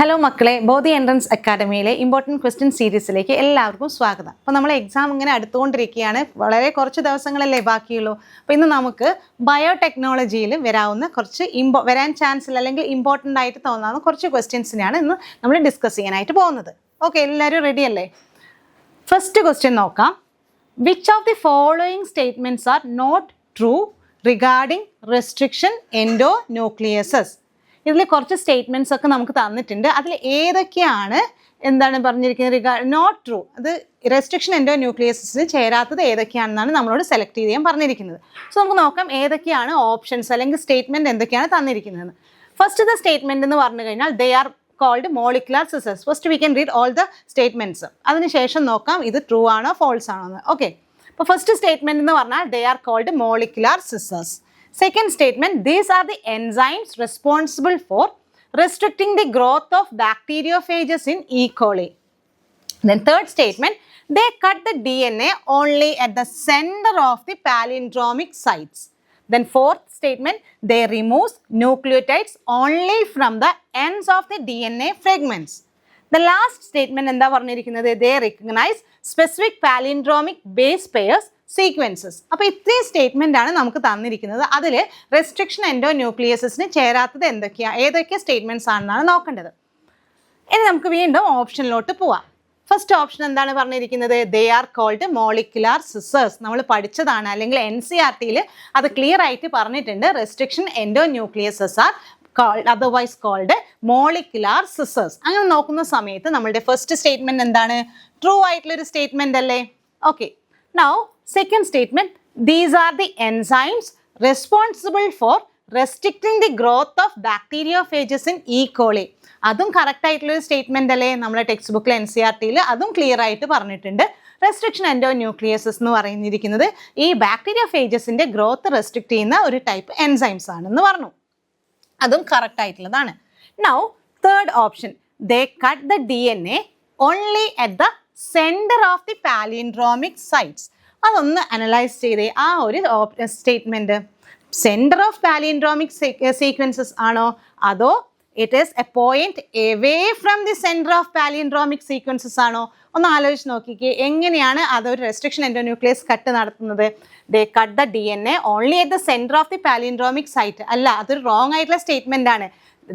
Hello മക്കളെ, ബോധി entrance അക്കാഡമിയിലെ important question സീരീസിലേക്ക് എല്ലാവർക്കും സ്വാഗതം. അപ്പോൾ നമ്മൾ എക്സാം ഇങ്ങനെ അടുത്തുകൊണ്ടിരിക്കുകയാണ്. വളരെ കുറച്ച് ദിവസങ്ങളല്ലേ ബാക്കിയുള്ളൂ. അപ്പോൾ ഇന്ന് നമുക്ക് ബയോടെക്നോളജിയിൽ വരാവുന്ന കുറച്ച് വരാൻ ചാൻസ് അല്ലെങ്കിൽ ഇമ്പോർട്ടൻ്റ് ആയിട്ട് തോന്നാവുന്ന കുറച്ച് ക്വസ്റ്റ്യൻസിനെയാണ് ഇന്ന് നമ്മൾ ഡിസ്കസ് ചെയ്യാനായിട്ട് പോകുന്നത്. ഓക്കെ, എല്ലാവരും റെഡി അല്ലേ? ഫസ്റ്റ് ക്വസ്റ്റ്യൻ നോക്കാം. Which of the following statements are not true regarding restriction endonucleases? ഇതിൽ കുറച്ച് സ്റ്റേറ്റ്മെൻറ്റ്സ് ഒക്കെ നമുക്ക് തന്നിട്ടുണ്ട്. അതിൽ ഏതൊക്കെയാണ് പറഞ്ഞിരിക്കുന്നത് നോട്ട് ട്രൂ, അത് റെസ്ട്രിക്ഷൻ എൻഡോന്യൂക്ലിയസിന് ചേരാത്തത് ഏതൊക്കെയാണെന്നാണ് നമ്മളോട് സെലക്ട് ചെയ്യാൻ പറഞ്ഞിരിക്കുന്നത്. സോ നമുക്ക് നോക്കാം ഏതൊക്കെയാണ് ഓപ്ഷൻസ് അല്ലെങ്കിൽ സ്റ്റേറ്റ്മെൻറ്റ് എന്തൊക്കെയാണ് തന്നിരിക്കുന്നത്. ഫസ്റ്റ് സ്റ്റേറ്റ്മെൻറ്റ് എന്ന് പറഞ്ഞു കഴിഞ്ഞാൽ they are called molecular scissors. First we can read all the statements. അതിനുശേഷം നോക്കാം ഇത് ട്രൂ ആണോ ഫോൾസ് ആണോ എന്ന്. ഓക്കെ, അപ്പോൾ ഫസ്റ്റ് സ്റ്റേറ്റ്മെൻറ്റ് എന്ന് പറഞ്ഞാൽ they are called molecular scissors. Second statement, these are the enzymes responsible for restricting the growth of bacteriophages in E. coli. Then third statement, they cut the DNA only at the center of the palindromic sites. Then fourth statement, they remove nucleotides only from the ends of the DNA fragments. The last statement എന്താ പറഞ്ഞിരിക്കുന്നത്? They recognize specific palindromic base pairs sequences. അപ്പോൾ ഇത്രയും statement ആണ് നമുക്ക് തന്നിരിക്കുന്നത്. അതിൽ restriction എൻഡോന്യൂക്ലിയസിന് ചേരാത്തത് ഏതൊക്കെ സ്റ്റേറ്റ്മെൻറ്റ്സ് ആണെന്നാണ് നോക്കേണ്ടത്. ഇനി നമുക്ക് വീണ്ടും ഓപ്ഷനിലോട്ട് പോവാം. ഫസ്റ്റ് ഓപ്ഷൻ എന്താണ് പറഞ്ഞിരിക്കുന്നത്? They are called molecular scissors. നമ്മൾ പഠിച്ചതാണ്, അല്ലെങ്കിൽ NCERT അത് ക്ലിയർ ആയിട്ട് പറഞ്ഞിട്ടുണ്ട്. Restriction endonucleases are otherwise called molecular scissors. അങ്ങനെ നോക്കുന്ന സമയത്ത് നമ്മളുടെ ഫസ്റ്റ് സ്റ്റേറ്റ്മെൻറ്റ് എന്താണ്? ട്രൂ ആയിട്ടുള്ളൊരു സ്റ്റേറ്റ്മെൻ്റ് അല്ലേ? Okay, now second statement, these are the enzymes responsible for restricting the growth of bacteriophages in E. coli. അതും കറക്റ്റ് ആയിട്ടുള്ളൊരു സ്റ്റേറ്റ്മെൻ്റ് അല്ലേ? നമ്മുടെ ടെക്സ്റ്റ് ബുക്കിൽ NCERT അതും ക്ലിയർ ആയിട്ട് പറഞ്ഞിട്ടുണ്ട്. റെസ്ട്രിക്ഷൻ എൻഡോന്യൂക്ലിയസസ് എന്ന് പറയുന്നിരിക്കുന്നത് ഈ ബാക്ടീരിയോഫേജസിൻ്റെ ഗ്രോത്ത് റെസ്ട്രിക്റ്റ് ചെയ്യുന്ന ഒരു ടൈപ്പ് എൻസൈംസ് ആണെന്ന് പറഞ്ഞു. അതും കറക്റ്റ് ആയിട്ടുള്ളതാണ്. Now third option, they cut the DNA only at the centre of the palindromic sites. അതൊന്ന് അനലൈസ് ചെയ്തേ. ആ ഒരു statement centre of palindromic sequences ആണോ, അതോ it is A point away from the centre of palindromic sequences ആണോ? ഒന്ന് ആലോചിച്ച് നോക്കിക്കേ, എങ്ങനെയാണ് അതൊരു റെസ്ട്രിക്ഷൻ എൻഡോന്യൂക്ലിയസ് കട്ട് നടത്തുന്നത്? They cut the DNA only at the centre of the palindromic site. അല്ല, അതൊരു റോങ് ആയിട്ടുള്ള സ്റ്റേറ്റ്മെൻ്റ് ആണ്.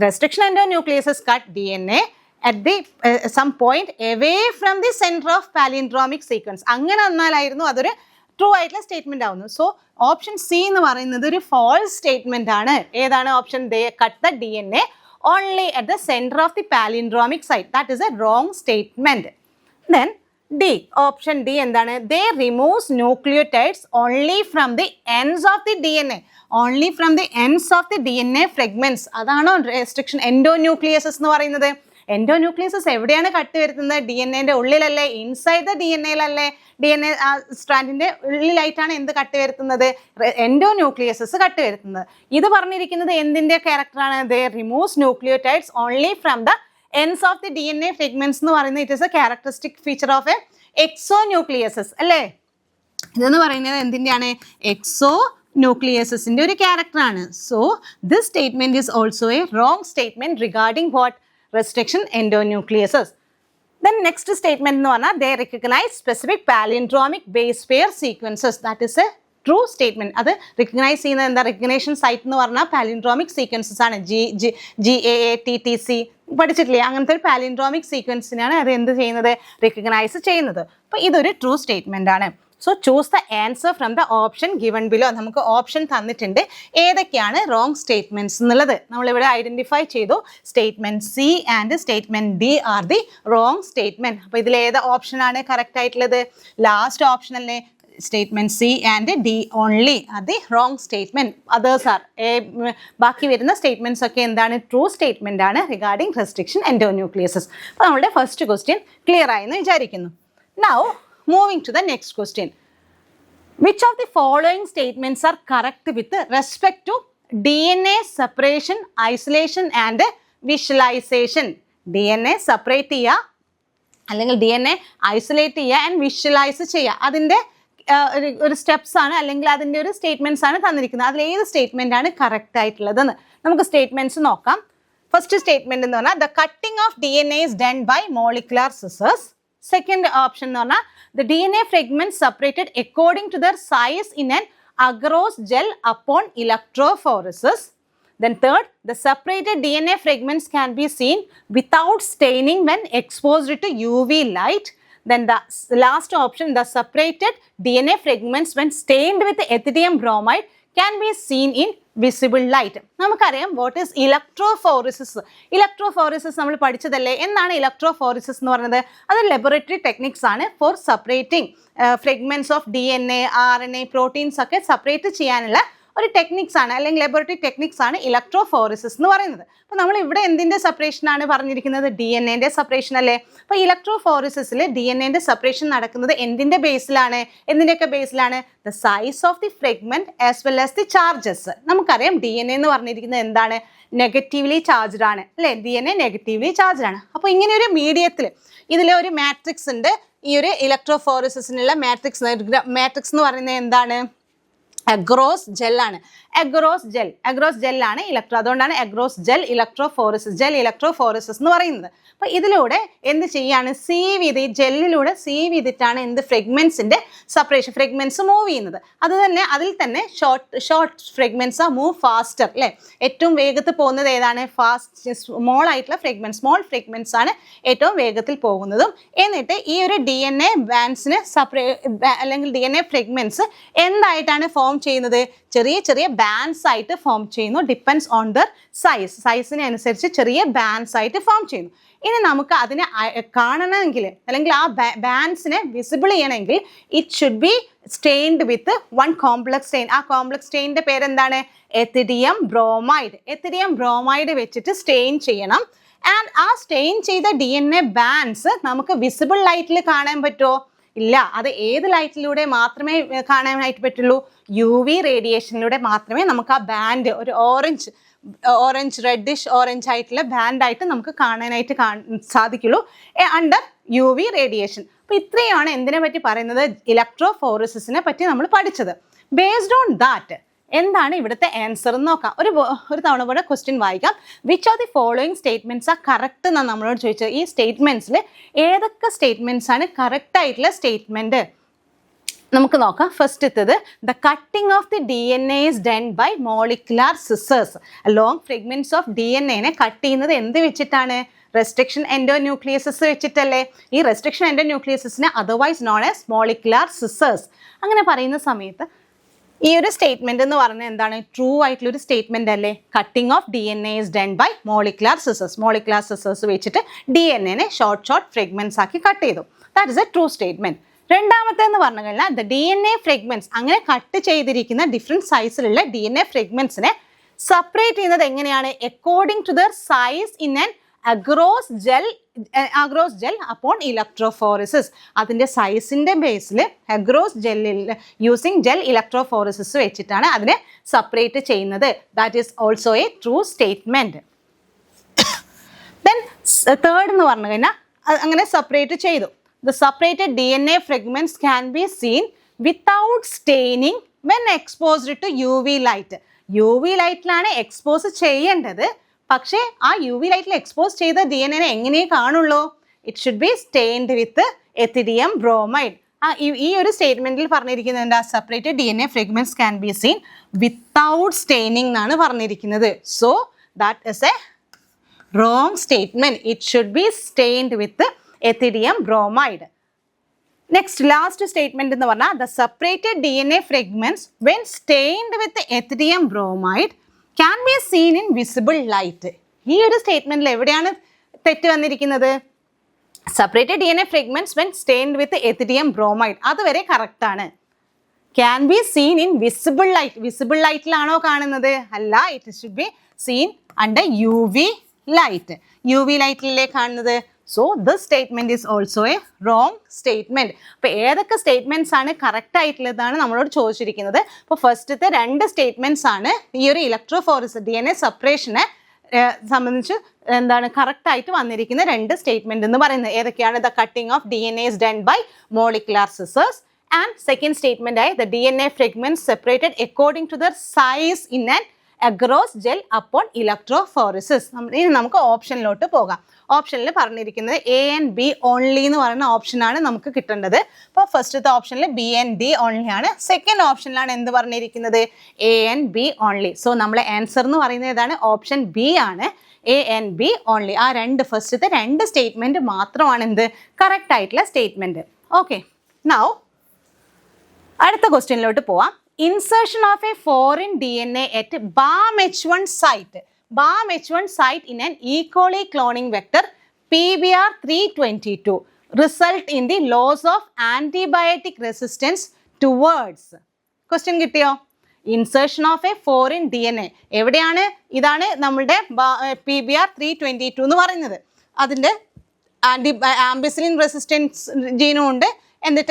Restriction endonucleases cut DNA at the some point away from the center of palindromic sequence. അങ്ങനെ വന്നാലായിരുന്നു അതൊരു true ആയിട്ടുള്ള statement ആവുന്നത്. So option C എന്ന് പറയുന്നത് ഒരു ഫോൾസ് സ്റ്റേറ്റ്മെൻ്റ് ആണ്. ഏതാണ് option? They cut the DNA only at the center of the palindromic site. That is a wrong statement. Then D, option D എന്താണ്? They removes nucleotides only from the ends of the DNA. Only from the ends of the DNA fragments. അതാണോ restriction endonucleases എന്ന് പറയുന്നത്? Endonucleases എവിടെയാണ് cut വരുത്തുന്നത്? DNA ഉള്ളിലല്ലേ? Inside the DNA DNA സ്ട്രാൻഡിൻ്റെ ഉള്ളിലായിട്ടാണ് എന്ത് കട്ട് വരുത്തുന്നത്? എൻഡോന്യൂക്ലിയസസ് കട്ട് വരുത്തുന്നത്. ഇത് പറഞ്ഞിരിക്കുന്നത് എന്തിൻ്റെ ക്യാരക്ടറാണ്? They removes nucleotides only from the ends of the DNA fragments എന്ന് പറയുന്നത് it is a characteristic feature of a exonucleases അല്ലേ? ഇതെന്ന് പറയുന്നത് എന്തിൻ്റെയാണ്? എക്സോന്യൂക്ലിയസസിൻ്റെ ഒരു ക്യാരക്ടറാണ്. So this statement is also a wrong statement regarding what? Restriction endonucleases. Then next statement എന്ന് പറഞ്ഞാൽ they recognize specific palindromic base pair sequences. That is a true statement. അത് റിക്കഗ്നൈസ് ചെയ്യുന്നത് എന്താ? റിക്കഗ്നേഷൻ സൈറ്റ് എന്ന് പറഞ്ഞാൽ പാലിൻഡ്രോമിക് സീക്വൻസസ് ആണ്. GAATTC പഠിച്ചിട്ടില്ലേ? അങ്ങനത്തെ ഒരു പാലിൻഡ്രോമിക് സീക്വൻസിനാണ് അത് എന്ത് ചെയ്യുന്നത്? റിക്കഗ്നൈസ് ചെയ്യുന്നത്. അപ്പോൾ ഇതൊരു ട്രൂ സ്റ്റേറ്റ്മെൻ്റ് ആണ്. So choose the answer from the option given below. നമുക്ക് ഓപ്ഷൻ തന്നിട്ടുണ്ട് ഏതൊക്കെയാണ് റോങ് സ്റ്റേറ്റ്മെൻറ്റ്സ് എന്നുള്ളത്. നമ്മളിവിടെ ഐഡൻറ്റിഫൈ ചെയ്തു. Statement C and statement D are the wrong statement. അപ്പോൾ ഇതിൽ ഏത് ഓപ്ഷനാണ് കറക്റ്റ് ആയിട്ടുള്ളത്? ലാസ്റ്റ് ഓപ്ഷൻ അല്ലേ? Statement C and D only are the wrong statement. Others are ബാക്കി വരുന്ന സ്റ്റേറ്റ്മെൻറ്റ്സ് ഒക്കെ എന്താണ്? ട്രൂ സ്റ്റേറ്റ്മെൻ്റ് ആണ് റിഗാർഡിംഗ് റെസ്ട്രിക്ഷൻ എൻഡോന്യൂക്ലിയസസ്. അപ്പോൾ നമ്മുടെ ഫസ്റ്റ് ക്വസ്റ്റ്യൻ ക്ലിയർ ആയെന്ന് വിചാരിക്കുന്നു. Now moving to the next question. Which of the following statements are correct with respect to DNA separation, isolation and visualization? DNA separate ചെയ്യുക, അല്ലെങ്കിൽ DNA isolate ചെയ്യുക and visualize ചെയ്യുക. അതിൻ്റെ ഒരു സ്റ്റെപ്സ് ആണ്, അല്ലെങ്കിൽ അതിൻ്റെ ഒരു സ്റ്റേറ്റ്മെൻറ്റ്സ് ആണ് തന്നിരിക്കുന്നത്. അതിൽ ഏത് സ്റ്റേറ്റ്മെൻ്റ് ആണ് കറക്റ്റ് ആയിട്ടുള്ളതെന്ന് നമുക്ക് സ്റ്റേറ്റ്മെൻറ്റ്സ് നോക്കാം. ഫസ്റ്റ് സ്റ്റേറ്റ്മെന്റ് എന്ന് പറഞ്ഞാൽ the cutting of DNA is done by molecular scissors. Second option എന്ന് പറഞ്ഞാൽ the DNA fragments separated according to their size in an agarose gel upon electrophoresis. Then third, the separated DNA fragments can be seen without staining when exposed to UV light. Then the last option, the separated DNA fragments when stained with ethidium bromide can be seen in visible light. നമുക്കറിയാം what is electrophoresis. Electrophoresis നമ്മൾ പഠിച്ചതല്ലേ. എന്താണ് electrophoresis എന്ന് പറയുന്നത്? അത് laboratory techniques ആണ് for separating fragments of DNA, RNA, proteins ഒക്കെ separate ചെയ്യാനുള്ള ഒരു ടെക്നിക്സ് ആണ്, അല്ലെങ്കിൽ ലബോറട്ടറി ടെക്നിക്സ് ആണ് ഇലക്ട്രോഫോറിസിസ് എന്ന് പറയുന്നത്. അപ്പോൾ നമ്മൾ ഇവിടെ എന്തിൻ്റെ സെപ്പറേഷൻ ആണ് പറഞ്ഞിരിക്കുന്നത്? DNA സെപ്പറേഷൻ അല്ലേ. അപ്പോൾ ഇലക്ട്രോഫോറിസിസിൽ DNA സെപ്പറേഷൻ നടക്കുന്നത് എന്തിൻ്റെ ബേസിലാണ്? എന്തിൻ്റെയൊക്കെ ബേസിലാണ്? The size of the fragment as well as the charges. നമുക്കറിയാം DNA എന്ന് പറഞ്ഞിരിക്കുന്നത് എന്താണ്? നെഗറ്റീവ്ലി ചാർജ്ഡ് ആണ് അല്ലേ. DNA നെഗറ്റീവ്ലി ചാർജ്ഡ് ആണ്. അപ്പോൾ ഇങ്ങനെ ഒരു മീഡിയത്തിൽ ഇതിലെ ഒരു മാട്രിക്സ് ഉണ്ട്. ഈ ഒരു ഇലക്ട്രോഫോറിസിസിനുള്ള മാട്രിക്സ് എന്ന് പറയുന്നത് എന്താണ്? അഗ്രോസ് ജെൽ ആണ്. അഗ്രോസ് ജെൽ ആണ് അതുകൊണ്ടാണ് അഗ്രോസ് ജെൽ ഇലക്ട്രോഫോറിസിസ് എന്ന് പറയുന്നത്. അപ്പോൾ ഇതിലൂടെ എന്ത് ചെയ്യാണ്? ജെല്ലിലൂടെ സീവ് ചെയ്തിട്ടാണ് എന്ത് ഫ്രഗ്മെന്റ്സിന്റെ സെപ്പറേഷൻ, ഫ്രഗ്മെന്റ്സ് മൂവ് ചെയ്യുന്നത്. അതിൽ തന്നെ ഷോർട്ട് ഫ്രഗ്മെന്റ്സ് ആ മൂവ് ഫാസ്റ്റർ അല്ലേ. ഏറ്റവും വേഗത്തിൽ പോകുന്നത് ഏതാണ്? സ്മോൾ ആയിട്ടുള്ള സ്മോൾ ഫ്രഗ്മെന്റ്സ് ആണ് ഏറ്റവും വേഗത്തിൽ പോകുന്നതും. എന്നിട്ട് ഈ ഒരു DNA ബാൻഡ്സിന് അല്ലെങ്കിൽ DNA ഫ്രഗ്മെന്റ്സ് എന്തായിട്ടാണ് ഫോം ചെയ്യുന്നത്? ചെറിയ ബാൻഡ്സ് ആയിട്ട് ഫോം ചെയ്യുന്നു. ഡിപ്പെൻഡ്സ് ഓൺ ദർ സൈസിനെ അനുസരിച്ച് ചെറിയ ബാൻഡ്സ് ആയിട്ട് ഫോം ചെയ്യുന്നു. ഇനി നമുക്ക് അതിനെ കാണണമെങ്കിൽ അല്ലെങ്കിൽ ആ ബാൻഡ്സിനെ വിസിബിൾ ചെയ്യണമെങ്കിൽ it should be stained with one complex stain. ആ കോംപ്ലക്സ് സ്റ്റെയിൻ്റെ പേരെന്താണ്? എത്തിഡിയം ബ്രോമൈഡ് വെച്ചിട്ട് സ്റ്റെയിൻ ചെയ്യണം. ആൻഡ് ആ സ്റ്റെയിൻ ചെയ്ത DNA ബാൻഡ്സ് നമുക്ക് വിസിബിൾ ലൈറ്റിൽ കാണാൻ പറ്റുമോ? ഇല്ല. അത് ഏത് ലൈറ്റിലൂടെ മാത്രമേ കാണാനായിട്ട് പറ്റുള്ളൂ? UV റേഡിയേഷനിലൂടെ മാത്രമേ നമുക്ക് ആ ബാൻഡ് ഒരു റെഡിഷ് ഓറഞ്ച് ആയിട്ടുള്ള ബാൻഡായിട്ട് നമുക്ക് കാണാനായിട്ട് സാധിക്കുള്ളൂ അണ്ടർ UV റേഡിയേഷൻ. അപ്പോൾ ഇത്രയാണ് എന്തിനെ പറ്റി പറയുന്നത്? ഇലക്ട്രോഫോറിസിസിനെ പറ്റി നമ്മൾ പഠിച്ചത്. ബേസ്ഡ് ഓൺ ദാറ്റ് എന്താണ് ഇവിടുത്തെ ആൻസർ എന്ന് നോക്കാം. ഒരു തവണ കൂടെ ക്വസ്റ്റ്യൻ വായിക്കാം. Which of the following statements ആ കറക്റ്റ് എന്നാണ് നമ്മളോട് ചോദിച്ചത്. ഈ സ്റ്റേറ്റ്മെന്റ്സിൽ ഏതൊക്കെ സ്റ്റേറ്റ്മെന്റ്സ് ആണ് കറക്റ്റ് ആയിട്ടുള്ള സ്റ്റേറ്റ്മെന്റ്? നമുക്ക് നോക്കാം. ഫസ്റ്റത്തത് the cutting of the DNA is done by molecular scissors. Long fragments of DNA cut ചെയ്യുന്നത് എന്ത് വെച്ചിട്ടാണ്? റെസ്ട്രിക്ഷൻ എൻഡോന്യൂക്ലിയസസ് വെച്ചിട്ടല്ലേ. ഈ റെസ്ട്രിക്ഷൻ എൻഡോന്യൂക്ലിയസസിന് otherwise known as molecular scissors. അങ്ങനെ പറയുന്ന സമയത്ത് ഈ ഒരു സ്റ്റേറ്റ്മെന്റ് എന്ന് പറഞ്ഞാൽ എന്താണ്? ട്രൂ ആയിട്ടുള്ള ഒരു സ്റ്റേറ്റ്മെന്റ് അല്ലേ. Cutting of DNA is done by molecular scissors വെച്ചിട്ട് DNA ഷോർട്ട് ഫ്രഗ്മെന്റ്സ് ആക്കി കട്ട് ചെയ്തു. That is A true statement. രണ്ടാമത്തെ എന്ന് പറഞ്ഞു കഴിഞ്ഞാൽ ദ DNA ഫ്രഗ്മെന്റ്സ്, അങ്ങനെ കട്ട് ചെയ്തിരിക്കുന്ന ഡിഫറെൻറ്റ് സൈസിലുള്ള DNA ഫ്രഗ്മെന്റ്സിനെ സെപ്പറേറ്റ് ചെയ്യുന്നത് എങ്ങനെയാണ്? According to their size in an agarose gel upon electrophoresis. അതിൻ്റെ സൈസിൻ്റെ ബേസിൽ അഗ്രോസ് ജെല്ലിൽ യൂസിങ് ജെൽ ഇലക്ട്രോഫോറിസിസ് വെച്ചിട്ടാണ് അതിനെ സെപ്പറേറ്റ് ചെയ്യുന്നത്. That is also A true statement. Then third എന്ന് പറഞ്ഞു കഴിഞ്ഞാൽ അങ്ങനെ സെപ്പറേറ്റ് ചെയ്തു. The separated DNA fragments can be seen without staining when exposed to UV light. UV ലൈറ്റിലാണ് എക്സ്പോസ് ചെയ്യേണ്ടത്. പക്ഷേ ആ UV ലൈറ്റിൽ എക്സ്പോസ് ചെയ്ത DNA എങ്ങനെ കാണുള്ളൂ? It should be stained with ethidium bromide. ഈ ഒരു സ്റ്റേറ്റ്മെന്റിൽ പറഞ്ഞിരിക്കുന്നത് എന്താ? Separated DNA fragments can be seen without staining എന്നാണ് പറഞ്ഞിരിക്കുന്നത്. So that is a wrong statement. It should be stained with ethidium bromide. Next last statement എന്ന് പറഞ്ഞാൽ the separated DNA fragments when stained with ethidium bromide can be seen in visible light. ഈ ഒരു സ്റ്റേറ്റ്മെന്റിൽ എവിടെയാണ് തെറ്റ് വന്നിരിക്കുന്നത്? Separated DNA fragments when stained with ethidium bromide അതുവരെ കറക്റ്റാണ്. Can be seen in visible light. Visible ലൈറ്റിലാണോ കാണുന്നത്? അല്ല. It should be seen under UV light. UV ലൈറ്റിലല്ലേ കാണുന്നത്. So this statement is also a wrong statement. അപ്പോൾ ഏതൊക്കെ statements ആണ് കറക്റ്റ് ആയിട്ടുള്ളതാണ് നമ്മളോട് ചോദിച്ചിരിക്കുന്നത്. അപ്പോൾ ഫസ്റ്റത്തെ രണ്ട് സ്റ്റേറ്റ്മെന്റ്സ് ആണ് ഈ ഒരു ഇലക്ട്രോഫോറിസിസ് DNA സെപ്പറേഷനെ സംബന്ധിച്ച് എന്താണ് കറക്റ്റ് ആയിട്ട് വന്നിരിക്കുന്ന രണ്ട് സ്റ്റേറ്റ്മെന്റ് എന്ന് പറയുന്നത്. ഏതൊക്കെയാണ്? The cutting of DNA is done by molecular scissors. And second statement ആയി the DNA fragments separated according to their size in an agarose gel upon electrophoresis. ഇനി നമുക്ക് ഓപ്ഷനിലോട്ട് പോകാം. ഓപ്ഷനിൽ പറഞ്ഞിരിക്കുന്നത് എ ആൻഡ് ബി ഓൺലി എന്ന് പറയുന്ന ഓപ്ഷനാണ് നമുക്ക് കിട്ടേണ്ടത്. അപ്പോൾ ഫസ്റ്റത്തെ ഓപ്ഷനിൽ ബി ആൻഡ് ഡി ഓൺലി ആണ്. സെക്കൻഡ് ഓപ്ഷനിലാണ് എന്ത് പറഞ്ഞിരിക്കുന്നത്? A and B only. So നമ്മളെ ആൻസർ എന്ന് പറയുന്നത് ഏതാണ്? ഓപ്ഷൻ ബി ആണ്, എ ആൻഡ് ബി ഓൺലി. ആ ഫസ്റ്റത്തെ രണ്ട് സ്റ്റേറ്റ്മെന്റ് മാത്രമാണ് എന്ത് കറക്റ്റ് ആയിട്ടുള്ള സ്റ്റേറ്റ്മെന്റ്. ഓക്കെ, നൗ അടുത്ത ക്വസ്റ്റ്യനിലോട്ട് പോവാം. Insertion of a foreign DNA at BAM-H1 site. BAM-H1 site in an E. coli cloning vector PBR322 result in the loss of antibiotic resistance towards. Question കിട്ടിയോ? Insertion of a foreign DNA എവിടെയാണ്? ഇതാണ് നമ്മളുടെ PBR322 എന്ന് പറയുന്നത്. അതിൻ്റെ ampicillin resistance ജീനും ഉണ്ട്,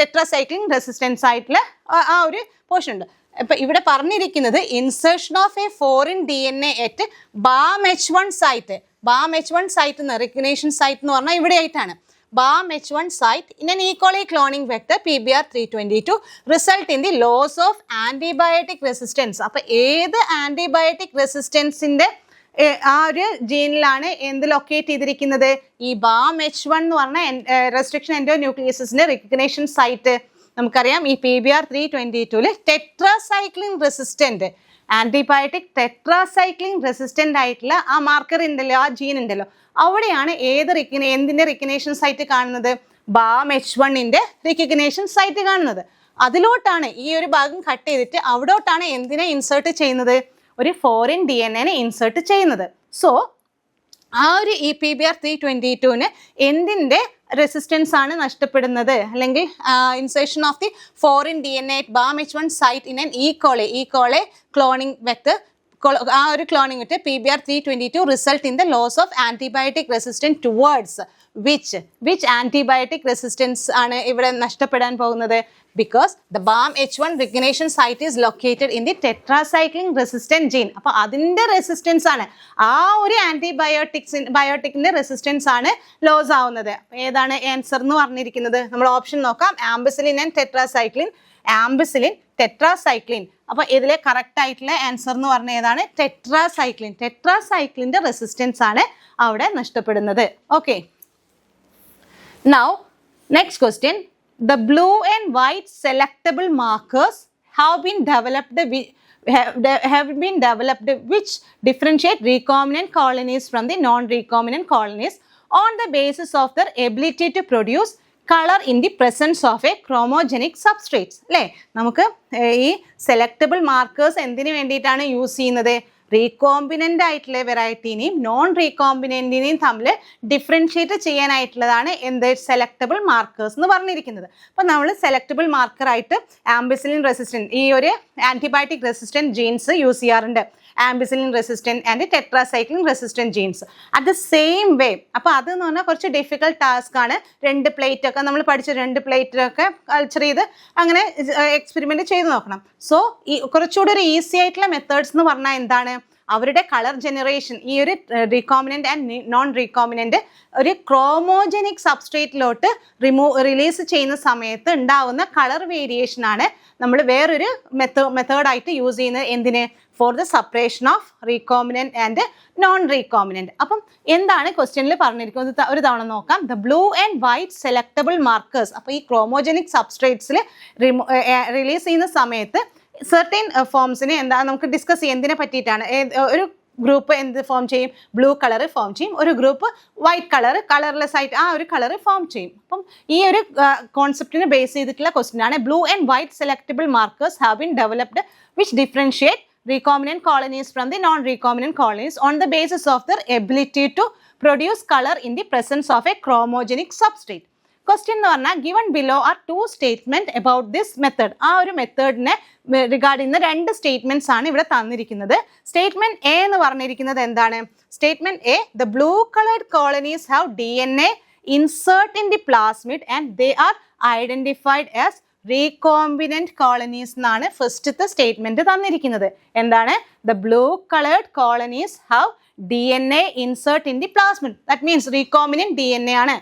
tetracycline resistance ആയിട്ടുള്ള ആ ഒരു പോർഷൻ ഉണ്ട്. അപ്പം ഇവിടെ പറഞ്ഞിരിക്കുന്നത് insertion of a foreign DNA at BAM-H1 site. BAM-H1 site എന്ന് റെക്കഗ്നേഷൻ സൈറ്റ് എന്ന് പറഞ്ഞാൽ ഇവിടെ ആയിട്ടാണ്. BAM-H1 site in an E. coli cloning vector PBR322 result in the loss of antibiotic resistance. അപ്പോൾ ഏത് ആൻറ്റിബയോട്ടിക് റെസിസ്റ്റൻസിൻ്റെ ആ ഒരു ജീനിലാണ് എന്ത് ലൊക്കേറ്റ് ചെയ്തിരിക്കുന്നത്? ഈ BAM-H1 എന്ന് പറഞ്ഞ റെസ്ട്രിക്ഷൻ എൻഡോന്യൂക്ലിയസിന്റെ റെക്കഗ്നേഷൻ സൈറ്റ്. നമുക്കറിയാം ഈ PBR322 tetracycline resistant antibiotic tetracycline resistant ആയിട്ടുള്ള ആ മാർക്കർ ഉണ്ടല്ലോ, ആ ജീൻ ഉണ്ടല്ലോ, അവിടെയാണ് എന്തിന്റെ റിക്കഗ്നേഷൻ സൈറ്റ് കാണുന്നത്? BAM-H1 റിക്കഗ്നേഷൻ സൈറ്റ് കാണുന്നത്. അതിലോട്ടാണ് ഈ ഒരു ഭാഗം കട്ട് ചെയ്തിട്ട് അവിടോട്ടാണ് എന്തിനെ ഇൻസേർട്ട് ചെയ്യുന്നത്? ഒരു ഫോറിൻ DNA ഇൻസേർട്ട് ചെയ്യുന്നത്. സോ ആ ഒരു ഈ PBR322 എന്തിൻ്റെ റെസിസ്റ്റൻസ് ആണ് നഷ്ടപ്പെടുന്നത്? അല്ലെങ്കിൽ insertion of the foreign DNA at BAM-H1 സൈറ്റ് in an E. coli cloning vector, ആ ഒരു ക്ലോണിംഗ് വിട്ട് PBR322 result in the loss of antibiotic resistance towards which antibiotic resistance ആണ് ഇവിടെ നഷ്ടപ്പെടാൻ പോകുന്നത്? Because the BAM-H1 recognition site is located in the tetracycline resistant gene. അപ്പോൾ അതിൻ്റെ resistance ആണ്, ആ ഒരു ബയോട്ടിക്കിൻ്റെ റെസിസ്റ്റൻസ് ആണ് ലോസ് ആവുന്നത്. ഏതാണ് ആൻസർ എന്ന് പറഞ്ഞിരിക്കുന്നത്? നമ്മൾ ഓപ്ഷൻ നോക്കാം. Ampicillin and tetracycline, ampicillin, tetracycline. അപ്പോൾ ഇതിലെ കറക്റ്റ് ആയിട്ടുള്ള ആൻസർ എന്ന് പറഞ്ഞ ഏതാണ്? ടെട്രാസൈക്ലിൻ. ടെട്രാസൈക്ലിൻ്റെ റെസിസ്റ്റൻസ് ആണ് അവിടെ നഷ്ടപ്പെടുന്നത്. Okay, now next question. The blue and white selectable markers have been developed which differentiate recombinant colonies from the non-recombinant colonies on the basis of their ability to produce color in the presence of a chromogenic substrates. അല്ലേ, നമുക്ക് ഈ selectable markers എന്തിനു വേണ്ടിയിട്ടാണ് use ചെയ്യുന്നത്? Recombinant ആയിട്ടുള്ള വെറൈറ്റീനെയും non റീകോമ്പിനൻറ്റിനെയും തമ്മിൽ differentiate ചെയ്യാനായിട്ടുള്ളതാണ് എന്ത് selectable markers എന്ന് പറഞ്ഞിരിക്കുന്നത്. അപ്പോൾ നമ്മൾ സെലക്ടബിൾ മാർക്കറായിട്ട് ആംബിസിലിൻ റെസിസ്റ്റൻറ്റ് ഈ ഒരു ആൻറ്റിബയോട്ടിക് റെസിസ്റ്റൻറ്റ് ജീൻസ് യൂസ് ചെയ്യാറുണ്ട്. Ampicillin resistant and tetracycline resistant genes at the same way. അപ്പോൾ അതെന്ന് പറഞ്ഞാൽ കുറച്ച് ഡിഫിക്കൽട്ട് ടാസ്ക് ആണ്. 2 പ്ലേറ്റൊക്കെ നമ്മൾ പഠിച്ച 2 പ്ലേറ്റൊക്കെ കൾച്ചർ ചെയ്ത് അങ്ങനെ എക്സ്പെരിമെൻറ്റ് ചെയ്ത് നോക്കണം. സോ ഈ കുറച്ചുകൂടി ഒരു ഈസി ആയിട്ടുള്ള മെത്തേഡ്സ് എന്ന് പറഞ്ഞാൽ എന്താണ്? അവരുടെ കളർ ജനറേഷൻ, ഈ ഒരു റീകോമിനൻ്റ് ആൻഡ് നോൺ റീകോമിനൻ്റ് ഒരു ക്രോമോജനിക് സബ്സ്ട്രേറ്റിലോട്ട് റിലീസ് ചെയ്യുന്ന സമയത്ത് ഉണ്ടാവുന്ന കളർ വേരിയേഷനാണ് നമ്മൾ വേറൊരു മെത്തേഡായിട്ട് യൂസ് ചെയ്യുന്നത്. എന്തിന്? For the separation of recombinant and non recombinant. അപ്പം എന്താണ് ക്വസ്റ്റ്യനിൽ പറഞ്ഞിരിക്കുന്നത്? ഒരു തവണ നോക്കാം. The blue and white selectable markers. അപ്പോൾ ഈ ക്രോമോജനിക് സബ്സ്ട്രേറ്റ്സിൽ റിലീസ് ചെയ്യുന്ന സമയത്ത് സെർട്ടൈൻ ഫോംസിനെ എന്താ നമുക്ക് ഡിസ്കസ് ചെയ്യാം. എന്തിനെ പറ്റിയിട്ടാണ്? ഒരു ഗ്രൂപ്പ് എന്ത് ഫോം ചെയ്യും? ബ്ലൂ കളർ ഫോം ചെയ്യും. ഒരു ഗ്രൂപ്പ് വൈറ്റ് കളർലെസ് ആയിട്ട് ആ ഒരു കളർ ഫോം ചെയ്യും. അപ്പം ഈ ഒരു കോൺസെപ്റ്റിനെ ബേസ് ചെയ്തിട്ടുള്ള ക്വസ്റ്റ്യൻ ആണ്. Blue and white selectable markers have been developed which differentiate recombinant colonies from the non-recombinant colonies on the basis of their ability to produce color in the presence of a chromogenic substrate. Question എന്ന് പറഞ്ഞാൽ given below are 2 statements about this method. ആ ഒരു മെത്തേഡിനെ regarding 2 statements ആണ് ഇവിടെ തന്നിരിക്കുന്നത്. Statement A എന്ന് പറഞ്ഞിരിക്കുന്നത് എന്താണ്? Statement A, the blue colored colonies have DNA insert in the plasmid and they are identified as recombinant colonies എന്നാണ് ഫസ്റ്റത്തെ സ്റ്റേറ്റ്മെന്റ് തന്നിരിക്കുന്നത്. എന്താണ്? The blue coloured colonies have DNA insert in the plasmid. That means recombinant DNA ആണ്.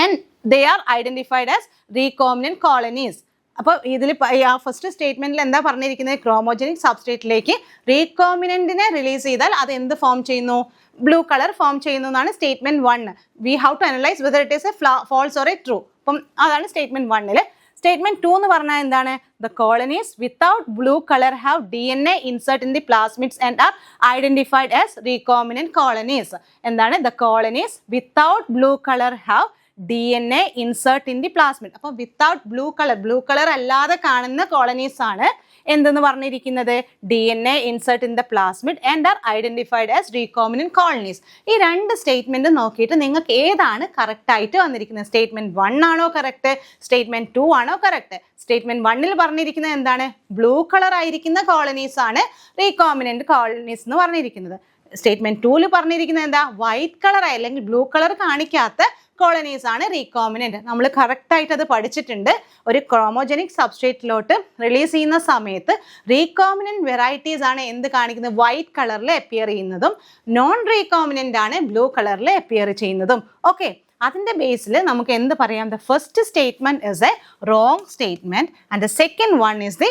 And they are identified as recombinant colonies. അപ്പോൾ ഇതിൽ ആ first സ്റ്റേറ്റ്മെന്റിൽ എന്താ പറഞ്ഞിരിക്കുന്നത്? ക്രോമോജനിക് സബ്സ്ട്രേറ്റിലേക്ക് റീകോമിനന്റിനെ റിലീസ് ചെയ്താൽ അത് എന്ത് ഫോം ചെയ്യുന്നു? ബ്ലൂ കളർ ഫോം ചെയ്യുന്നു എന്നാണ് statement 1. We have to analyse whether it is a false or a true. അപ്പം അതാണ് സ്റ്റേറ്റ്മെന്റ് 1. സ്റ്റേറ്റ്മെന്റ് 2 എന്ന് പറഞ്ഞാൽ എന്താണ്? The colonies without blue colour have DNA insert in the plasmids and are identified as recombinant colonies. എന്താണ്? The colonies without blue colour have DNA insert in the plasmid. അപ്പോൾ without blue colour അല്ലാതെ കാണുന്ന colonies ആണ് എന്തെന്ന് പറഞ്ഞിരിക്കുന്നത്? DNA insert in the plasmid and are identified as recombinant colonies. ഈ രണ്ട് statement നോക്കിയിട്ട് നിങ്ങൾക്ക് ഏതാണ് കറക്റ്റ് ആയിട്ട് വന്നിരിക്കുന്നത്? സ്റ്റേറ്റ്മെന്റ് 1 ആണോ കറക്റ്റ്? സ്റ്റേറ്റ്മെന്റ് 2 ആണോ കറക്റ്റ്? സ്റ്റേറ്റ്മെന്റ് 1 പറഞ്ഞിരിക്കുന്നത് എന്താണ്? ബ്ലൂ കളർ ആയിരിക്കുന്ന കോളനീസ് ആണ് റീകോമിനന്റ് കോളനീസ് എന്ന് പറഞ്ഞിരിക്കുന്നത്. സ്റ്റേറ്റ്മെന്റ് 2 പറഞ്ഞിരിക്കുന്നത് എന്താ? വൈറ്റ് കളർ അല്ലെങ്കിൽ ബ്ലൂ കളർ കാണിക്കാത്ത കോളനീസ് ആണ് റീകോമിനന്റ്. നമ്മൾ കറക്റ്റ് ആയിട്ട് അത് പഠിച്ചിട്ടുണ്ട്. ഒരു ക്രോമോജനിക് സബ്സ്ട്രേറ്റിലോട്ട് റിലീസ് ചെയ്യുന്ന സമയത്ത് റീകോമിനന്റ് വെറൈറ്റീസ് ആണ് എന്ത് കാണിക്കുന്നത്? വൈറ്റ് കളറിൽ അപ്പിയർ ചെയ്യുന്നതും നോൺ റീകോമിനന്റ് ആണ് ബ്ലൂ കളറിൽ അപ്പിയർ ചെയ്യുന്നതും. ഓക്കെ, അതിന്റെ ബേസിൽ നമുക്ക് എന്ത് പറയാം? The first statement is A wrong statement and the second one is the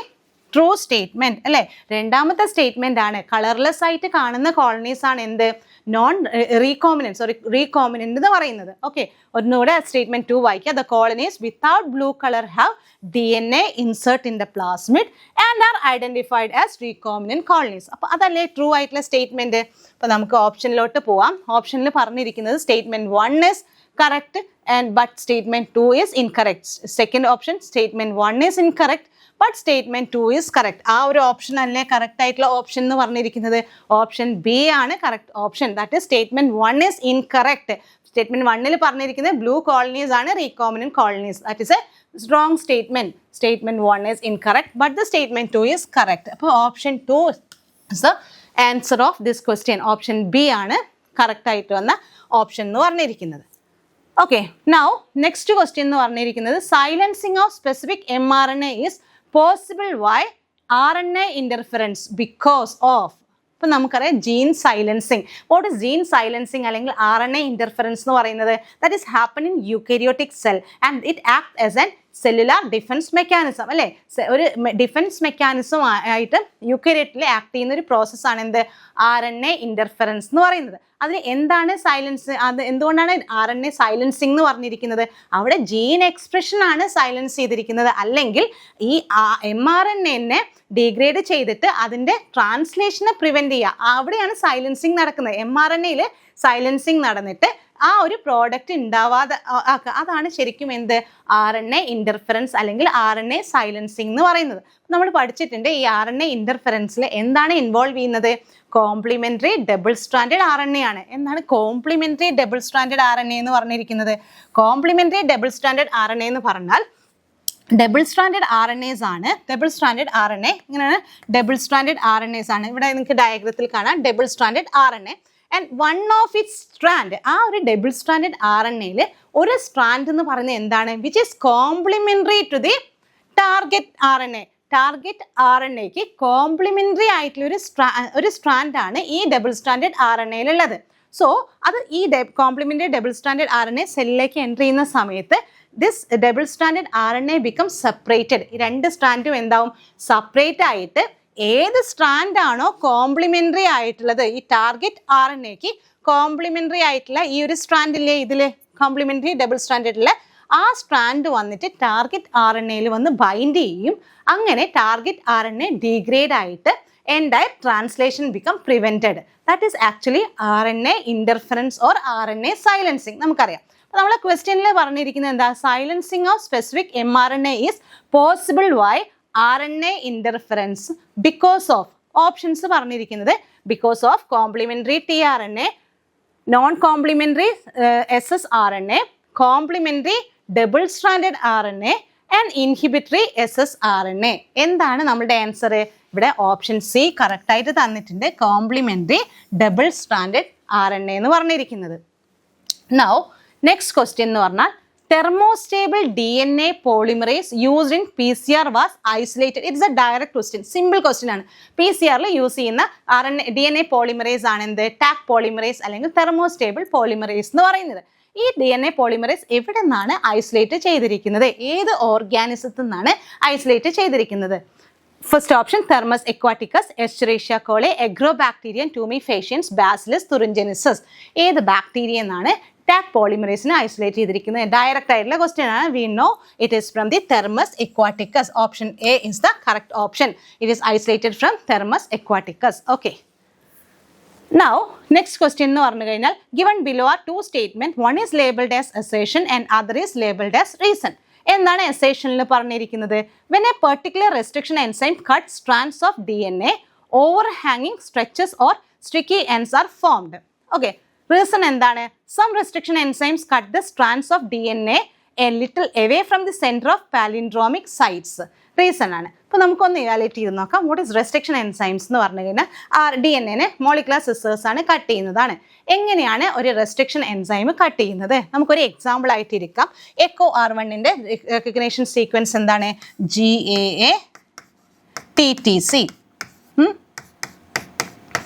true statement അല്ലേ? രണ്ടാമത്തെ സ്റ്റേറ്റ്മെന്റ് ആണ് കളർലെസ് ആയിട്ട് കാണുന്ന കോളനീസ് ആണ് എന്ത്? നോൺ റീകോമിനന്റ് എന്ന് പറയുന്നത്. ഓക്കെ, ഒന്നുകൂടെ സ്റ്റേറ്റ്മെന്റ് 2 വായിക്കുക. The colonies without blue colour have DNA insert in the plasmid and are identified as recombinant colonies. അപ്പോൾ അതല്ലേ ട്രൂ ആയിട്ടുള്ള സ്റ്റേറ്റ്മെന്റ്? അപ്പോൾ നമുക്ക് ഓപ്ഷനിലോട്ട് പോവാം. ഓപ്ഷനിൽ പറഞ്ഞിരിക്കുന്നത് statement 1 is correct but statement 2 is incorrect. Second option, statement 1 is incorrect but statement 2 is correct. ആ ഒരു ഓപ്ഷൻ അല്ലേ കറക്റ്റ് ആയിട്ടുള്ള ഓപ്ഷൻ എന്ന് പറഞ്ഞിരിക്കുന്നത്? ഓപ്ഷൻ ബി ആണ് correct option. That is statement 1 is incorrect. Statement 1 പറഞ്ഞിരിക്കുന്നത് ബ്ലൂ കോളനീസ് ആണ് recombinant colonies. That is A wrong statement. Statement 1 is incorrect but the statement 2 is correct. അപ്പോൾ option 2 is the answer of this question. Option B ആണ് correct ആയിട്ട് വന്ന option എന്ന് പറഞ്ഞിരിക്കുന്നത്. Okay, now next question എന്ന് പറഞ്ഞിരിക്കുന്നത് silencing of specific mRNA is possible by RNA interference because of. അപ്പോൾ നമുക്കറിയാം gene silencing. What is gene silencing അല്ലെങ്കിൽ RNA interference എന്ന് പറയുന്നത്? That is happen in eukaryotic cell and it act as an cellular defense mechanism അല്ലേ? ഒരു defence mechanism ആയിട്ട് യൂക്കാരിയോട്ടിൽ act ചെയ്യുന്ന ഒരു പ്രോസസ്സാണ് എന്ത്? RNA interference എന്ന് പറയുന്നത്. അതിന് എന്താണ് സൈലൻസ്? അത് എന്തുകൊണ്ടാണ് RNA സൈലൻസിങ് എന്ന് പറഞ്ഞിരിക്കുന്നത്? അവിടെ ജീൻ എക്സ്പ്രഷൻ ആണ് സൈലൻസ് ചെയ്തിരിക്കുന്നത്. അല്ലെങ്കിൽ ഈ mRNA ഡീഗ്രേഡ് ചെയ്തിട്ട് അതിൻ്റെ ട്രാൻസ്ലേഷനെ പ്രിവെൻറ്റ് ചെയ്യുക. അവിടെയാണ് സൈലൻസിങ് നടക്കുന്നത്. mRNA-യിൽ സൈലൻസിങ് നടന്നിട്ട് ആ ഒരു പ്രോഡക്റ്റ് ഉണ്ടാവാതെ അതാണ് ശരിക്കും എന്ത്? RNA interference അല്ലെങ്കിൽ RNA സൈലൻസിങ് എന്ന് പറയുന്നത്. നമ്മൾ പഠിച്ചിട്ടുണ്ട് ഈ RNA interference-ൽ എന്താണ് ഇൻവോൾവ് ചെയ്യുന്നത്? കോംപ്ലിമെന്ററി ഡബിൾ സ്ട്രാൻഡഡ് RNA ആണ്. എന്താണ് കോംപ്ലിമെന്ററി ഡബിൾ സ്ട്രാൻഡഡ് RNA എന്ന് പറഞ്ഞിരിക്കുന്നത്? കോംപ്ലിമെന്ററി ഡബിൾ സ്ട്രാൻഡഡ് RNA എന്ന് പറഞ്ഞാൽ ഡബിൾ സ്ട്രാൻഡഡ് RNAs ആണ്. ഡബിൾ സ്ട്രാൻഡഡ് RNA ഇങ്ങനെയാണ്. ഡബിൾ സ്ട്രാൻഡഡ് RNAs ആണ്. ഇവിടെ നിങ്ങൾക്ക് ഡയഗ്രത്തിൽ കാണാം double stranded RNA and one of its strand. ആ ഒരു ഡബിൾ സ്ട്രാൻഡഡ് RNA-യിൽ ഒരു സ്ട്രാൻഡ് എന്ന് പറയുന്നത് എന്താണ്? Which is complementary to the target RNA. Target RNA-ക്ക് കോംപ്ലിമെന്ററി ആയിട്ടുള്ള ഒരു സ്ട്രാൻഡാണ് ഈ ഡബിൾ സ്ട്രാൻഡഡ് RNA-യിലുള്ളത്. സോ അത് ഈ കോംപ്ലിമെന്ററി ഡബിൾ സ്ട്രാൻഡഡ് RNA സെല്ലിലേക്ക് എൻ്റർ ചെയ്യുന്ന സമയത്ത് this double stranded RNA become separated. ഈ രണ്ട് സ്ട്രാൻഡും എന്താവും? സെപ്പറേറ്റ് ആയിട്ട് ഏത് സ്ട്രാൻഡാണോ കോംപ്ലിമെന്ററി ആയിട്ടുള്ളത്, ഈ ടാർഗറ്റ് RNA-ക്ക് കോംപ്ലിമെന്ററി ആയിട്ടുള്ള ഈ ഒരു സ്ട്രാൻഡില്ലേ, ഇതിൽ കോംപ്ലിമെന്ററി ഡബിൾ സ്ട്രാൻഡഡിൽ ആ സ്ട്രാൻഡ് വന്നിട്ട് ടാർഗറ്റ് RNA-യിൽ വന്ന് ബൈൻഡ് ചെയ്യും. അങ്ങനെ ടാർഗറ്റ് RNA ഡീഗ്രേഡ് ആയിട്ട് entire translation become prevented. That is actually RNA interference or RNA silencing. നമുക്കറിയാം. അപ്പോൾ നമ്മളെ ക്വസ്റ്റ്യനിൽ പറഞ്ഞിരിക്കുന്നത് എന്താ? Silencing of specific mRNA is possible by RNA interference because of. Options പറഞ്ഞിരിക്കുന്നത് because of complementary tRNA, non-complementary ssRNA, complementary double-stranded RNA and inhibitory ssRNA. എന്താണ് നമ്മുടെ answer? ഇവിടെ ഓപ്ഷൻ സി കറക്റ്റ് ആയിട്ട് തന്നിട്ടുണ്ട്. കോംപ്ലിമെന്ററി ഡബിൾ സ്ട്രാൻഡഡ് RNA എന്ന് പറഞ്ഞിരിക്കുന്നത്. Now next question എന്ന് പറഞ്ഞാൽ thermostable DNA polymerase used in PCR was isolated. It's A direct question, simple question ആണ്. PCR യൂസ് ചെയ്യുന്ന DNA പോളിമറേസ് ആണ് എന്ത്? ടാക് പോളിമറേസ് അല്ലെങ്കിൽ തെർമോസ്റ്റേബിൾ പോളിമറേസ് എന്ന് പറയുന്നത്. ഈ DNA പോളിമറേസ് എവിടെ നിന്നാണ് ഐസൊലേറ്റ് ചെയ്തിരിക്കുന്നത്, ഏത് ഓർഗാനിസത്തിൽ നിന്നാണ് ഐസൊലേറ്റ് ചെയ്തിരിക്കുന്നത്? First option Thermus aquaticus, Escherichia coli, Agrobacterium, tumefaciens, Bacillus thuringiensis. ഏത് ബാക്ടീരിയ എന്നാണ് ടാക് പോളിമറേസിനെ ഐസൊലേറ്റ് ചെയ്തിരിക്കുന്നത്? ഡയറക്റ്റ് ആയിട്ടുള്ള ക്വസ്റ്റ്യൻ ആണ്. We know it is from the Thermus aquaticus. Option A is the correct option. It is isolated from Thermus aquaticus. Okay. Now, next question എന്ന് പറഞ്ഞു കഴിഞ്ഞാൽ given below are two statements. One is labeled as assertion and other is labeled as reason. എന്താണ് assertionൽ പറഞ്ഞിരിക്കുന്നത്? When a particular restriction enzyme cuts strands of DNA, overhanging stretches or sticky ends are formed. Okay. Reason എന്താണ്? Some restriction enzymes cut the strands of DNA a little away from the center of palindromic sites. Reason ആണ്. അപ്പോൾ നമുക്കൊന്ന് evaluate ചെയ്ത് നോക്കാം. What is restriction enzymes എന്ന് പറഞ്ഞു കഴിഞ്ഞാൽ DNA molecular scissors ആണ് കട്ട് ചെയ്യുന്നതാണ്. എങ്ങനെയാണ് ഒരു റെസ്ട്രിക്ഷൻ എൻസൈം കട്ട് ചെയ്യുന്നത്? നമുക്കൊരു എക്സാമ്പിൾ ആയിട്ട് ഇരിക്കാം. എക്കോ R1ന്റെ റെക്കഗ്നേഷൻ സീക്വൻസ് എന്താണ്? GAA TTC.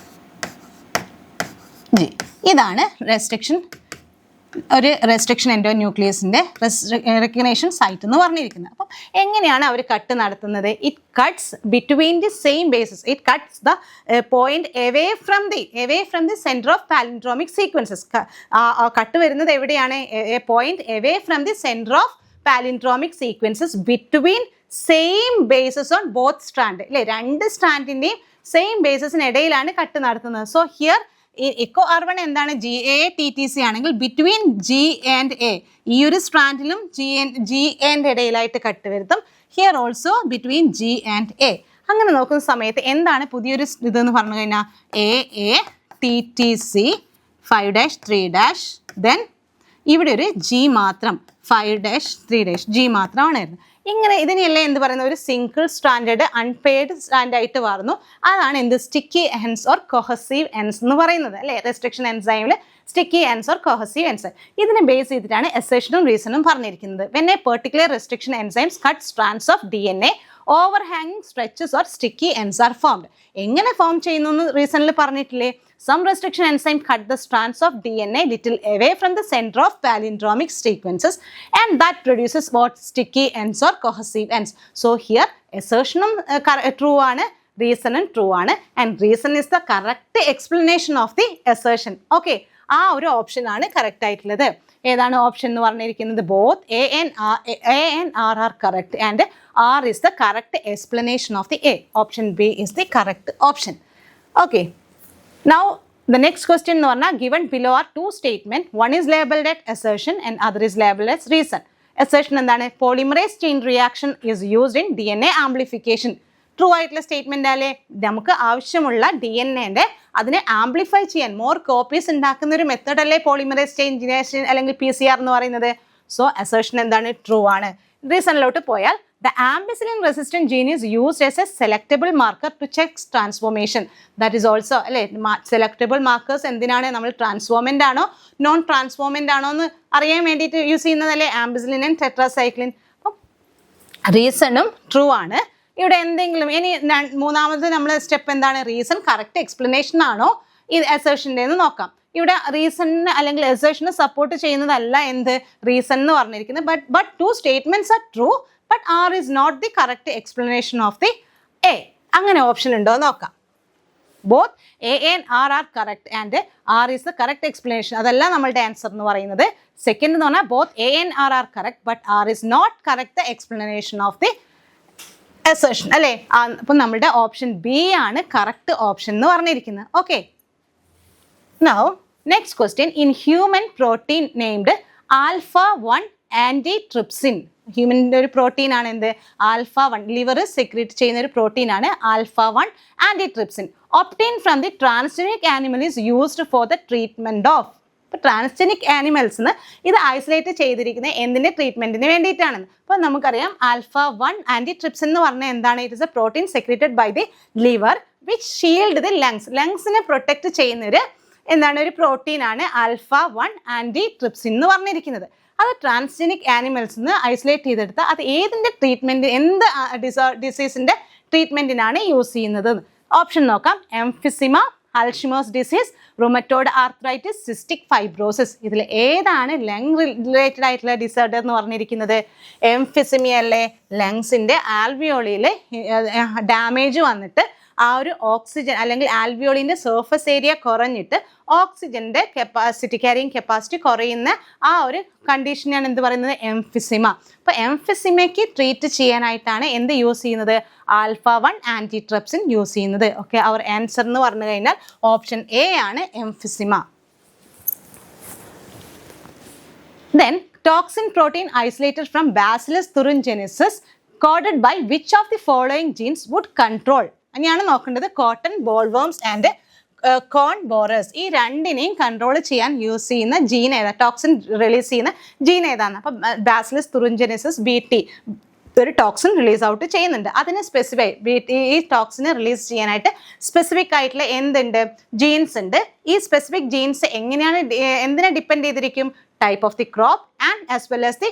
ഇതാണ് ഒരു റെസ്ട്രിക്ഷൻ എൻഡോന്യൂക്ലിയസിൻ്റെ റെക്കഗ്നേഷൻ സൈറ്റ് എന്ന് പറഞ്ഞിരിക്കുന്നത്. അപ്പം എങ്ങനെയാണ് അവർ കട്ട് നടത്തുന്നത്? It cuts between the same bases. It cuts the point away from the centre of palindromic sequences. Cut വരുന്നത് എവിടെയാണ്? A point away from the centre of palindromic sequences between same bases on both strand. അല്ലേ, രണ്ട് സ്ട്രാൻഡിൻ്റെയും same ബേസസിനിടയിലാണ് cut നടത്തുന്നത്. So here echo R1 എന്താണ്? GAA TTC ആണെങ്കിൽ between G and A, ഈ ഒരു സ്ട്രാൻഡിലും G and ഇടയിലായിട്ട് cut വരുത്തും. Here also between G and A. അങ്ങനെ നോക്കുന്ന സമയത്ത് എന്താണ് പുതിയൊരു ഇതെന്ന് പറഞ്ഞു കഴിഞ്ഞാൽ AA TTC 5-3- ദെൻ ഇവിടെ ഒരു G മാത്രം 5-3- G മാത്രമാണ് വരുന്നത്. ഇങ്ങനെ ഇതിനെയല്ലേ എന്ത് പറയുന്നത്? ഒരു സിംഗിൾ സ്ട്രാൻഡഡ് അൺപെയർഡ് സ്ട്രാൻഡായിട്ട് മാറുന്നു. അതാണ് എന്ത്? Sticky ends or cohesive ends എന്ന് പറയുന്നത്. അല്ലേ, റെസ്ട്രിക്ഷൻ എൻസൈമിൽ sticky ends or cohesive ends. ഇതിനെ ബേസ് ചെയ്തിട്ടാണ് അസേർഷനും റീസണും പറഞ്ഞിരിക്കുന്നത്. When a particular restriction enzymes cut strands of DNA, overhanging stretches or sticky ends are formed. എങ്ങനെ ഫോം ചെയ്യുന്നു എന്ന് റീസണിൽ പറഞ്ഞിട്ടില്ലേ? Some restriction enzyme cut the strands of DNA little away from the center of palindromic sequences and that produces what? Sticky ends or cohesive ends. So here assertion true ആണ്, reason true ആണ്, and reason is the correct explanation of the assertion. Okay, ആ ഒരു option ആണ് correct ആയിട്ടുള്ളത്. ഏതാണ് option എന്ന് പറഞ്ഞിരിക്കുന്നത്? Both A and R are correct and R is the correct explanation of the A. Option B is the correct option. Okay. Now the next question എന്ന് പറഞ്ഞാൽ given below are two statements. One is labeled as assertion and other is labeled as reason. Assertion എന്താണ്? Polymerase chain reaction is used in DNA amplification. True ആയിട്ടുള്ള statement അല്ലേ? നമുക്ക് ആവശ്യമുള്ള DNA അതിനെ amplify ചെയ്യാൻ more copies ഉണ്ടാക്കുന്ന ഒരു method അല്ലേ പോളിമറേസ് ചെയിൻ റിയാക്ഷൻ അല്ലെങ്കിൽ PCR എന്ന് പറയുന്നത്. സോ അസേർഷൻ എന്താണ്? ട്രൂ ആണ്. റീസണിലോട്ട് പോയാൽ the ampicillin resistant gene is used as a selectable marker to check transformation. That is also അല്ലേ, സെലക്ടബിൾ മാർക്കേഴ്സ് എന്തിനാണ്? നമ്മൾ ട്രാൻസ്ഫോമൻ്റ് ആണോ നോൺ ട്രാൻസ്ഫോമൻ്റ് ആണോ എന്ന് അറിയാൻ വേണ്ടിയിട്ട് യൂസ് ചെയ്യുന്നതല്ലേ ആംബിസിലിൻ ആൻഡ് ടെട്രാസൈക്ലിൻ. അപ്പം റീസണും ട്രൂ ആണ്. ഇവിടെ എന്തെങ്കിലും ഇനി മൂന്നാമത് നമ്മൾ സ്റ്റെപ്പ് എന്താണ്? റീസൺ കറക്റ്റ് എക്സ്പ്ലനേഷൻ ആണോ ഈ അസേർഷൻ്റെ എന്ന് നോക്കാം. ഇവിടെ റീസണിന് അല്ലെങ്കിൽ അസേർഷന് സപ്പോർട്ട് ചെയ്യുന്നതല്ല എന്ത്? റീസൺ എന്ന് പറഞ്ഞിരിക്കുന്നത്. But two statements are true but R is not the correct explanation of the A. അങ്ങനെ ഓപ്ഷൻ ഉണ്ടോ നോക്കാം. Both A and R are correct and R is the correct explanation. അതല്ല നമ്മളുടെ ആൻസർ എന്ന് പറയുന്നത്. സെക്കൻഡ് എന്ന് പറഞ്ഞാൽ both A and R are correct but R is not correct the explanation of the assertion. അല്ലേ, അപ്പം നമ്മളുടെ ഓപ്ഷൻ B ആണ് കറക്റ്റ് ഓപ്ഷൻ എന്ന് പറഞ്ഞിരിക്കുന്നത്. Okay. Now next question. In human protein named alpha-1 antitrypsin. ഹ്യൂമൻ്റെ ഒരു protein ആണ് എന്ത്? alpha-1. Liver secrete ചെയ്യുന്ന ഒരു പ്രോട്ടീൻ ആണ് alpha-1 antitrypsin. Obtained from the transgenic animal is used for the treatment of. ഇപ്പോൾ ട്രാൻസ്ജെനിക് ആനിമൽസിന് ഇത് ഐസൊലേറ്റ് ചെയ്തിരിക്കുന്നത് എന്തിൻ്റെ ട്രീറ്റ്മെൻറ്റിന് വേണ്ടിയിട്ടാണ്? അപ്പോൾ നമുക്കറിയാം alpha-1 antitrypsin എന്ന് പറഞ്ഞാൽ എന്താണ്? It is a protein secreted by the liver which shield the ലങ്സിനെ പ്രൊട്ടക്റ്റ് ചെയ്യുന്നൊരു എന്താണ് ഒരു പ്രോട്ടീനാണ് alpha-1 antitrypsin എന്ന് പറഞ്ഞിരിക്കുന്നത്. അത് ട്രാൻസ്ജെനിക് ആനിമൽസിന് ഐസൊലേറ്റ് ചെയ്തെടുത്ത് അത് ഏതിൻ്റെ ട്രീറ്റ്മെൻറ്റ്, എന്ത് ഡിസീസിൻ്റെ ട്രീറ്റ്മെൻറ്റിനാണ് യൂസ് ചെയ്യുന്നത്? ഓപ്ഷൻ നോക്കാം. Emphysema, Alzheimer's disease, rheumatoid arthritis, cystic fibrosis. ഇതിൽ ഏതാണ് ലങ് റിലേറ്റഡ് ആയിട്ടുള്ള ഡിസോർഡർ എന്ന് പറഞ്ഞിരിക്കുന്നത്? എംഫിസിമിയ അല്ലേ? ലങ്സിൻ്റെ ആൽവിയോളിയിൽ ഡാമേജ് വന്നിട്ട് ആ ഒരു ഓക്സിജൻ അല്ലെങ്കിൽ ആൽവിയോളിൻ്റെ സർഫസ് ഏരിയ കുറഞ്ഞിട്ട് ഓക്സിജൻ്റെ ക്യാരിങ് കപ്പാസിറ്റി കുറയുന്ന ആ ഒരു കണ്ടീഷനാണ് എന്ത് പറയുന്നത്? എംഫിസിമ. അപ്പോൾ എംഫിസിമയ്ക്ക് ട്രീറ്റ് ചെയ്യാനായിട്ടാണ് എന്ത് യൂസ് ചെയ്യുന്നത്? α1 ആൻറ്റിട്രപ്സിൻ യൂസ് ചെയ്യുന്നത്. ഓക്കെ, അവർ ആൻസർ എന്ന് പറഞ്ഞു കഴിഞ്ഞാൽ ഓപ്ഷൻ എ ആണ് emphysema. Then toxin protein isolated from Bacillus thuringiensis coded by which of the following genes would control? അങ്ങനെയാണ് നോക്കേണ്ടത്. കോട്ടൺ ബോൾവേംസ് ആൻഡ് കോൺ ബോറേഴ്സ്, ഈ രണ്ടിനെയും കൺട്രോൾ ചെയ്യാൻ യൂസ് ചെയ്യുന്ന ജീൻ ഏതാ? ടോക്സിൻ റിലീസ് ചെയ്യുന്ന ജീൻ ഏതാണ്? അപ്പം ബാസിലസ് തുറിഞ്ചിനസിസ് BT ഒരു ടോക്സിൻ റിലീസ് ഔട്ട് ചെയ്യുന്നുണ്ട്. അതിന് സ്പെസിഫൈ ഈ ടോക്സിനെ റിലീസ് ചെയ്യാനായിട്ട് സ്പെസിഫിക് ആയിട്ടുള്ള എന്തുണ്ട്? ജീൻസ് ഉണ്ട്. ഈ സ്പെസിഫിക് ജീൻസ് എങ്ങനെയാണ് എന്തിനെ ഡിപ്പെൻഡ് ചെയ്തിരിക്കും? Type of the crop and as well as the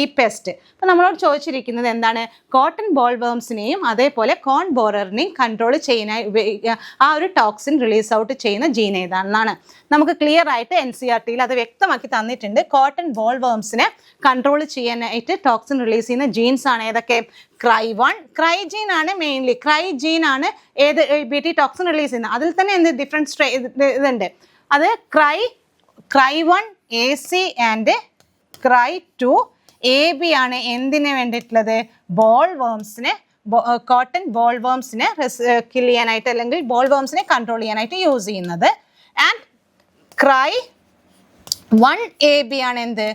ഈ പെസ്റ്റ്. അപ്പോൾ നമ്മളോട് ചോദിച്ചിരിക്കുന്നത് എന്താണ്? കോട്ടൺ ബോൾവേംസിനെയും അതേപോലെ കോൺ ബോററിനെയും കൺട്രോൾ ചെയ്യാനായി ആ ഒരു ടോക്സിൻ റിലീസ് ഔട്ട് ചെയ്യുന്ന ജീൻ ഏതാണെന്നാണ്. നമുക്ക് ക്ലിയർ ആയിട്ട് NCERTയിൽ അത് വ്യക്തമാക്കി തന്നിട്ടുണ്ട്. കോട്ടൺ ബോൾവേംസിനെ കൺട്രോൾ ചെയ്യാനായിട്ട് ടോക്സിൻ റിലീസ് ചെയ്യുന്ന ജീൻസ് ആണ് ഏതൊക്കെ? ക്രൈ1, ക്രൈ ജീൻ ആണ് മെയിൻലി. ക്രൈ ജീൻ ആണ് ഏത് BT ടോക്സിൻ റിലീസ് ചെയ്യുന്നത്. അതിൽ തന്നെ എന്ത് ഡിഫറൻസ് ഇതുണ്ട്. അത് ക്രൈ1 AC ആൻഡ് ക്രൈ2 AB ആണ് എന്തിനു വേണ്ടിയിട്ടുള്ളത്? ബോൾവേംസിനെ, കോട്ടൺ ബോൾവേംസിനെ കിൽ ചെയ്യാനായിട്ട് അല്ലെങ്കിൽ ബോൾവേംസിനെ കൺട്രോൾ ചെയ്യാനായിട്ട് യൂസ് ചെയ്യുന്നത്. ആൻഡ് ക്രൈ1 AB ആണ് എന്ത്?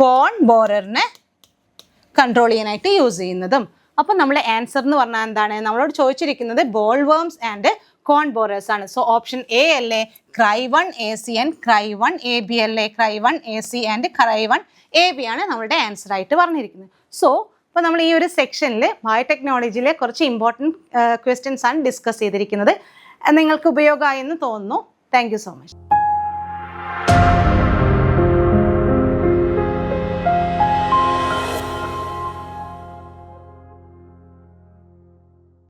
കോൺ ബോററിനെ കൺട്രോൾ ചെയ്യാനായിട്ട് യൂസ് ചെയ്യുന്നതും. അപ്പം നമ്മൾ ആൻസർ എന്ന് പറഞ്ഞാൽ എന്താണ്? നമ്മളോട് ചോദിച്ചിരിക്കുന്നത് ബോൾവേംസ് ആൻഡ് കോൺ ബോറേഴ്സ് ആണ്. സോ ഓപ്ഷൻ എ അല്ലേ? ക്രൈ1 AC ആൻഡ് ക്രൈ1 AB അല്ലേ? ക്രൈ1 AC ആൻഡ് ക്രൈ1 AB ആണ് നമ്മുടെ ആൻസർ ആയിട്ട് പറഞ്ഞിരിക്കുന്നത്. സോ അപ്പോൾ നമ്മൾ ഈ ഒരു സെക്ഷനിൽ ബയോടെക്നോളജിയിലെ കുറച്ച് ഇമ്പോർട്ടൻറ്റ് ക്വസ്റ്റ്യൻസ് ആണ് ഡിസ്കസ് ചെയ്തിരിക്കുന്നത്. നിങ്ങൾക്ക് ഉപയോഗമായി എന്ന് തോന്നുന്നു. Thank you so much.